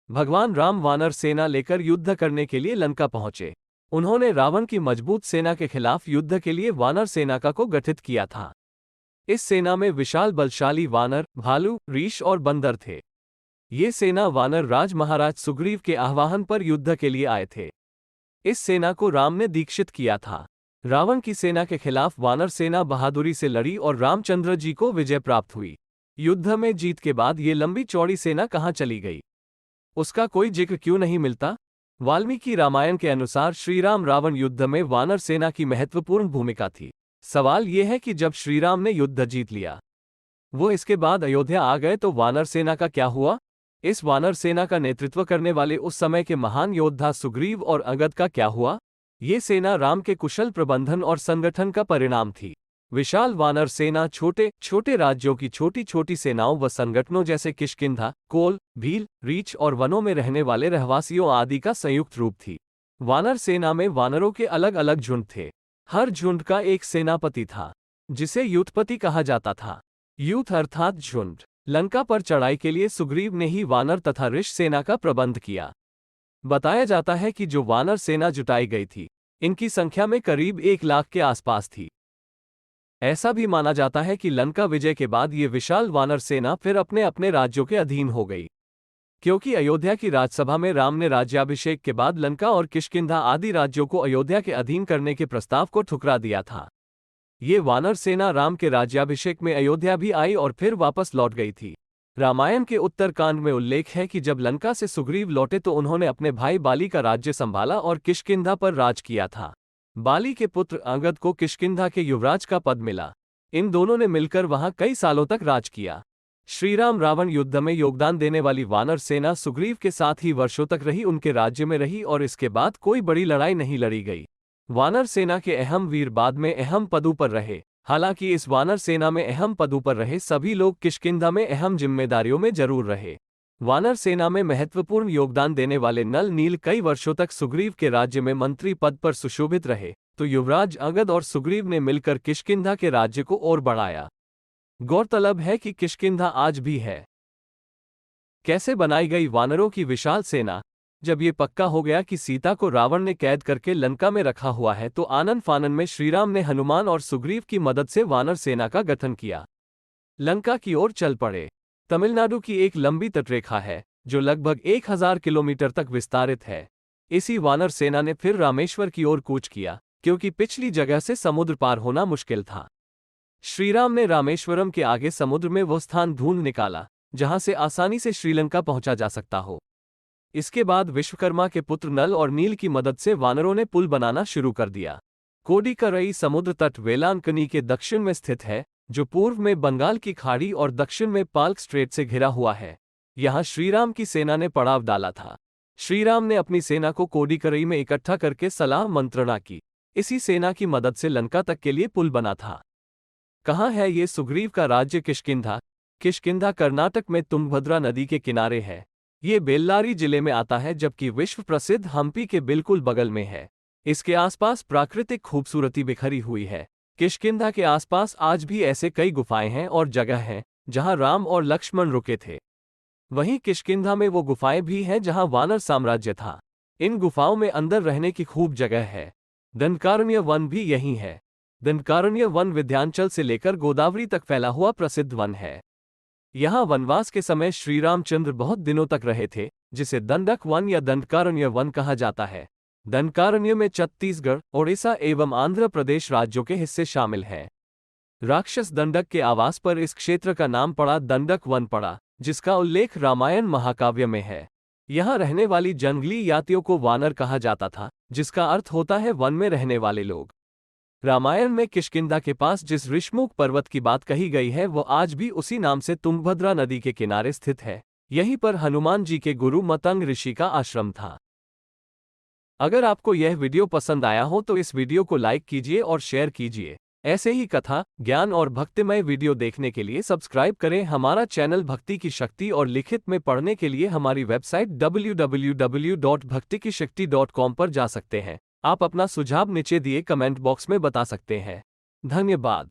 भगवान राम वानर सेना लेकर युद्ध करने के लिए लंका पहुंचे। उन्होंने रावण की मजबूत सेना के खिलाफ युद्ध के लिए वानर सेना को गठित किया था। इस सेना में विशाल बलशाली वानर, भालू, रीछ और बंदर थे। ये सेना वानर राज महाराज सुग्रीव के आह्वान पर युद्ध के लिए आए थे। इस सेना को राम ने दीक्षित किया था। रावण की सेना के खिलाफ वानर सेना बहादुरी से लड़ी और रामचंद्र जी को विजय प्राप्त हुई। युद्ध में जीत के बाद ये लंबी चौड़ी सेना कहाँ चली गई, उसका कोई जिक्र क्यों नहीं मिलता? वाल्मीकि रामायण के अनुसार श्रीराम रावण युद्ध में वानर सेना की महत्वपूर्ण भूमिका थी। सवाल यह है कि जब श्रीराम ने युद्ध जीत लिया, वो इसके बाद अयोध्या आ गए तो वानर सेना का क्या हुआ? इस वानर सेना का नेतृत्व करने वाले उस समय के महान योद्धा सुग्रीव और अंगद का क्या हुआ? ये सेना राम के कुशल प्रबंधन और संगठन का परिणाम थी। विशाल वानर सेना छोटे छोटे राज्यों की छोटी छोटी सेनाओं व संगठनों जैसे किष्किंधा, कोल, भील, रीछ और वनों में रहने वाले रहवासियों आदि का संयुक्त रूप थी। वानर सेना में वानरों के अलग अलग झुंड थे। हर झुंड का एक सेनापति था, जिसे यूथपति कहा जाता था। यूथ अर्थात झुंड। लंका पर चढ़ाई के लिए सुग्रीव ने ही वानर तथा ऋष सेना का प्रबंध किया। बताया जाता है कि जो वानर सेना जुटाई गई थी, इनकी संख्या में करीब 1 लाख के आसपास थी। ऐसा भी माना जाता है कि लंका विजय के बाद ये विशाल वानर सेना फिर अपने अपने राज्यों के अधीन हो गई, क्योंकि अयोध्या की राजसभा में राम ने राज्याभिषेक के बाद लंका और किष्किंधा आदि राज्यों को अयोध्या के अधीन करने के प्रस्ताव को ठुकरा दिया था। ये वानर सेना राम के राज्याभिषेक में अयोध्या भी आई और फिर वापस लौट गई थी। रामायण के उत्तरकांड में उल्लेख है कि जब लंका से सुग्रीव लौटे तो उन्होंने अपने भाई बाली का राज्य संभाला और किष्किंधा पर राज किया था। बाली के पुत्र अंगद को किष्किंधा के युवराज का पद मिला। इन दोनों ने मिलकर वहां कई सालों तक राज किया। श्रीराम रावण युद्ध में योगदान देने वाली वानर सेना सुग्रीव के साथ ही वर्षों तक रही, उनके राज्य में रही और इसके बाद कोई बड़ी लड़ाई नहीं लड़ी गई। वानर सेना के अहम वीर बाद में अहम पदों पर रहे। हालांकि इस वानर सेना में अहम पदों पर रहे सभी लोग किष्किंधा में अहम जिम्मेदारियों में जरूर रहे। वानर सेना में महत्वपूर्ण योगदान देने वाले नल नील कई वर्षों तक सुग्रीव के राज्य में मंत्री पद पर सुशोभित रहे, तो युवराज अंगद और सुग्रीव ने मिलकर किष्किंधा के राज्य को और बढ़ाया। गौरतलब है कि किष्किंधा आज भी है। कैसे बनाई गई वानरों की विशाल सेना? जब ये पक्का हो गया कि सीता को रावण ने कैद करके लंका में रखा हुआ है, तो आनन फानन में श्रीराम ने हनुमान और सुग्रीव की मदद से वानर सेना का गठन किया। लंका की ओर चल पड़े। तमिलनाडु की एक लंबी तटरेखा है, जो लगभग 1000 किलोमीटर तक विस्तारित है। इसी वानर सेना ने फिर रामेश्वर की ओर कूच किया, क्योंकि पिछली जगह से समुद्र पार होना मुश्किल था। श्रीराम ने रामेश्वरम के आगे समुद्र में वो स्थान ढूंढ निकाला, जहां से आसानी से श्रीलंका पहुंचा जा सकता हो। इसके बाद विश्वकर्मा के पुत्र नल और नील की मदद से वानरों ने पुल बनाना शुरू कर दिया। कोडिकरई समुद्र तट वेलांकनी के दक्षिण में स्थित है, जो पूर्व में बंगाल की खाड़ी और दक्षिण में पाल्क स्ट्रेट से घिरा हुआ है। यहाँ श्रीराम की सेना ने पड़ाव डाला था। श्रीराम ने अपनी सेना को कोडिकरई में इकट्ठा करके सलाह मंत्रणा की। इसी सेना की मदद से लंका तक के लिए पुल बना था। कहाँ है ये सुग्रीव का राज्य किष्किंधा? किष्किंधा कर्नाटक में तुंगभद्रा नदी के किनारे है। ये बेल्लारी जिले में आता है, जबकि विश्व प्रसिद्ध हम्पी के बिल्कुल बगल में है। इसके आसपास प्राकृतिक खूबसूरती बिखरी हुई है। किष्किंधा के आसपास आज भी ऐसे कई गुफाएं हैं और जगह हैं जहां राम और लक्ष्मण रुके थे। वहीं किष्किंधा में वो गुफाएं भी हैं जहां वानर साम्राज्य था। इन गुफाओं में अंदर रहने की खूब जगह है। दंडकारण्य वन भी यहीं है। दंडकारण्य वन विंध्याचल से लेकर गोदावरी तक फैला हुआ प्रसिद्ध वन है। यहाँ वनवास के समय श्री रामचंद्र बहुत दिनों तक रहे थे, जिसे दंडक वन या दंडकारण्य वन कहा जाता है। दंडकारण्य में छत्तीसगढ़, ओडिशा एवं आंध्र प्रदेश राज्यों के हिस्से शामिल हैं। राक्षस दंडक के आवास पर इस क्षेत्र का नाम पड़ा दंडक वन पड़ा, जिसका उल्लेख रामायण महाकाव्य में है। यहाँ रहने वाली जंगली यातियों को वानर कहा जाता था, जिसका अर्थ होता है वन में रहने वाले लोग। रामायण में किष्किंधा के पास जिस ऋषमुख पर्वत की बात कही गई है, वो आज भी उसी नाम से तुंगभद्रा नदी के किनारे स्थित है। यहीं पर हनुमान जी के गुरु मतंग ऋषि का आश्रम था। अगर आपको यह वीडियो पसंद आया हो तो इस वीडियो को लाइक कीजिए और शेयर कीजिए। ऐसे ही कथा, ज्ञान और भक्तिमय वीडियो देखने के लिए सब्सक्राइब करें हमारा चैनल भक्ति की शक्ति, और लिखित में पढ़ने के लिए हमारी वेबसाइट www.bhaktikishakti.com पर जा सकते हैं। आप अपना सुझाव नीचे दिए कमेंट बॉक्स में बता सकते हैं। धन्यवाद।